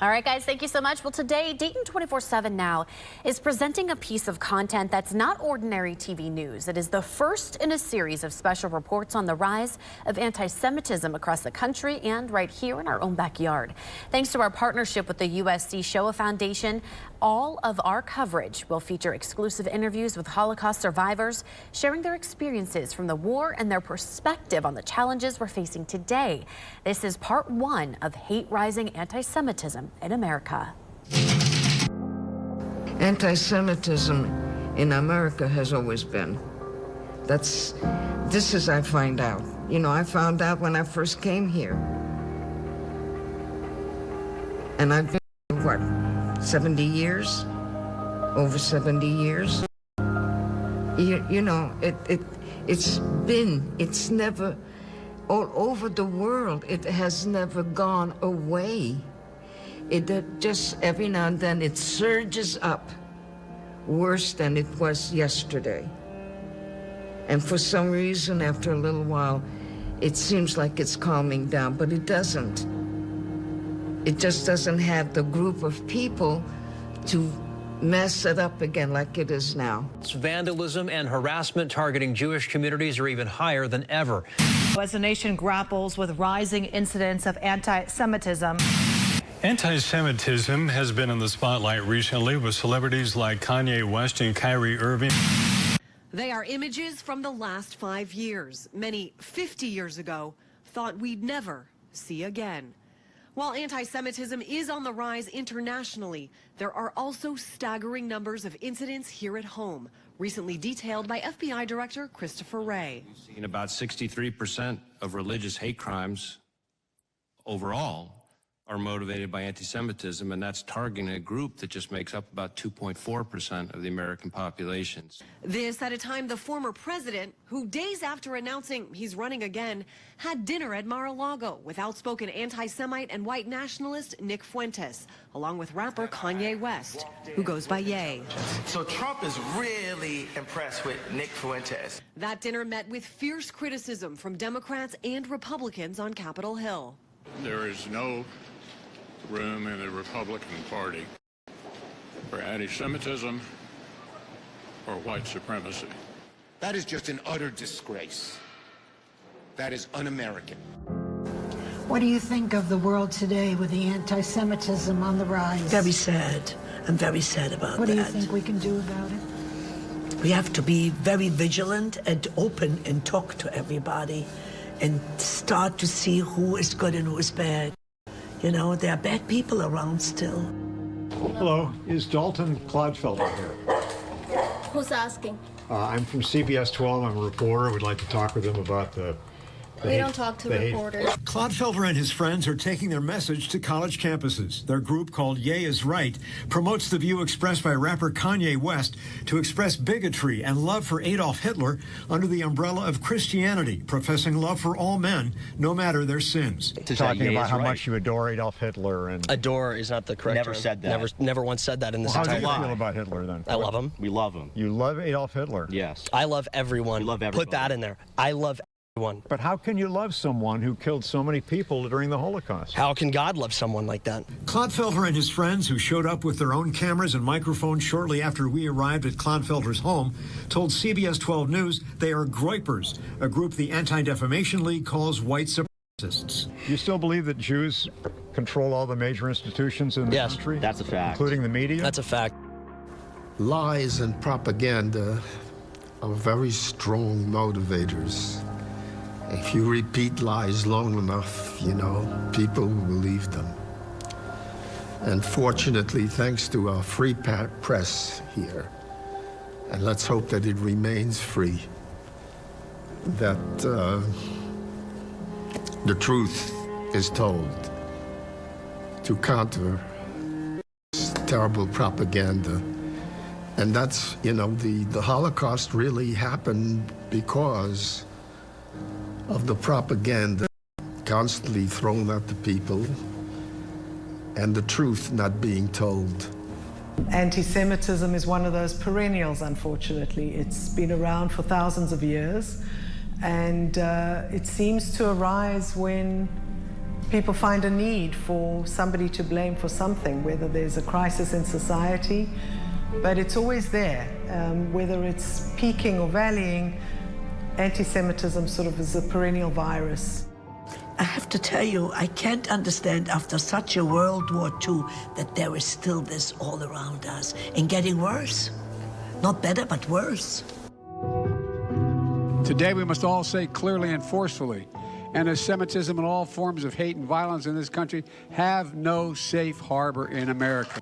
All right, guys, thank you so much. Well, today, Dayton 24/7 Now is presenting a piece of content that's not ordinary TV news. It is the first in a series of special reports on the rise of anti-Semitism across the country and right here in our own backyard. Thanks to our partnership with the USC Shoah Foundation, all of our coverage will feature exclusive interviews with Holocaust survivors, sharing their experiences from the war and their perspective on the challenges we're facing today. This is part one of Hate Rising Anti-Semitism in America. Anti-Semitism in America has always been. This is I find out. You know, I found out when I first came here. And I've been, what, 70 years? Over 70 years? You know, it's never, all over the world, it has never gone away. It just, every now and then, it surges up worse than it was yesterday. And for some reason, after a little while, it seems like it's calming down, but it doesn't. It just doesn't have the group of people to mess it up again like it is now. Vandalism and harassment targeting Jewish communities are even higher than ever. As the nation grapples with rising incidents of anti-Semitism. Anti-Semitism has been in the spotlight recently with celebrities like Kanye West and Kyrie Irving. They are images from the last 5 years. Many 50 years ago thought we'd never see again. While anti-Semitism is on the rise internationally, there are also staggering numbers of incidents here at home, recently detailed by FBI Director Christopher Wray. We've seen about 63% of religious hate crimes overall are motivated by anti-Semitism, and that's targeting a group that just makes up about 2.4% of the American population. This at a time the former president, who days after announcing he's running again, had dinner at Mar-a-Lago with outspoken anti-Semite and white nationalist Nick Fuentes, along with rapper Kanye West, who goes by Ye. So Trump is really impressed with Nick Fuentes. That dinner met with fierce criticism from Democrats and Republicans on Capitol Hill. There is no room in the Republican Party for anti-Semitism or white supremacy. That is just an utter disgrace. That is un-American. What do you think of the world today with the anti-Semitism on the rise? Very sad. I'm very sad about that. What do you think we can do about it? We have to be very vigilant and open and talk to everybody and start to see who is good and who is bad. You know, there are bad people around still. Hello, is Dalton Clodfelder here? Who's asking? I'm from CBS 12. I'm a reporter. We'd like to talk with him about we don't talk to reporters. Clodfelder and his friends are taking their message to college campuses. Their group, called Ye is Right, promotes the view expressed by rapper Kanye West to express bigotry and love for Adolf Hitler under the umbrella of Christianity, professing love for all men, no matter their sins. Talking about how much you adore Adolf Hitler. And adore is not the correct Never term. said that. Never once said that in this How entire do you life. feel about Hitler, then? I love him. We love him. You love Adolf Hitler? Yes. I love everyone. We love everybody. Put that in there. I love everyone. But how can you love someone who killed so many people during the Holocaust? How can God love someone like that? Clodfelder and his friends, who showed up with their own cameras and microphones shortly after we arrived at Clodfelder's home, told CBS 12 News they are Groypers, a group the Anti-Defamation League calls white supremacists. Do you still believe that Jews control all the major institutions in the country? That's a fact. Including the media? That's a fact. Lies and propaganda are very strong motivators. If you repeat lies long enough, you know, people will believe them. And fortunately, thanks to our free press here, and let's hope that it remains free, that the truth is told to counter this terrible propaganda. And that's, you know, the Holocaust really happened because of the propaganda constantly thrown at the people and the truth not being told. Anti-Semitism is one of those perennials, unfortunately. It's been around for thousands of years, and it seems to arise when people find a need for somebody to blame for something, whether there's a crisis in society, but it's always there. Whether it's peaking or valleying, anti-Semitism sort of is a perennial virus. I have to tell you, I can't understand after such a World War II that there is still this all around us and getting worse. Not better, but worse. Today we must all say clearly and forcefully, anti-Semitism and all forms of hate and violence in this country have no safe harbor in America.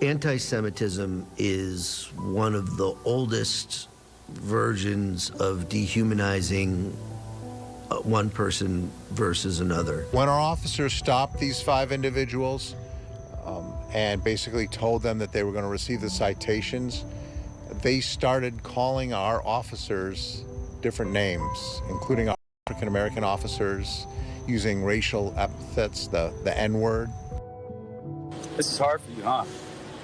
Anti-Semitism is one of the oldest versions of dehumanizing one person versus another. When our officers stopped these 5 individuals and basically told them that they were going to receive the citations, they started calling our officers different names, including our African-American officers, using racial epithets, the N-word. This is hard for you, huh?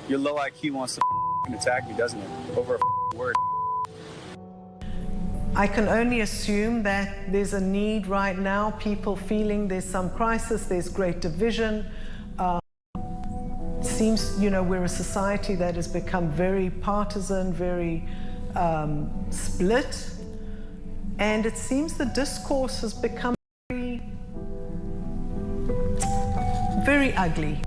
Your low IQ wants to attack me, doesn't it? Over a word. I can only assume that there's a need right now, people feeling there's some crisis, there's great division. Seems, we're a society that has become very partisan, very split, and it seems the discourse has become very, very ugly.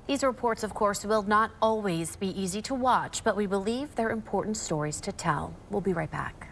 These reports, of course, will not always be easy to watch, but we believe they're important stories to tell. We'll be right back.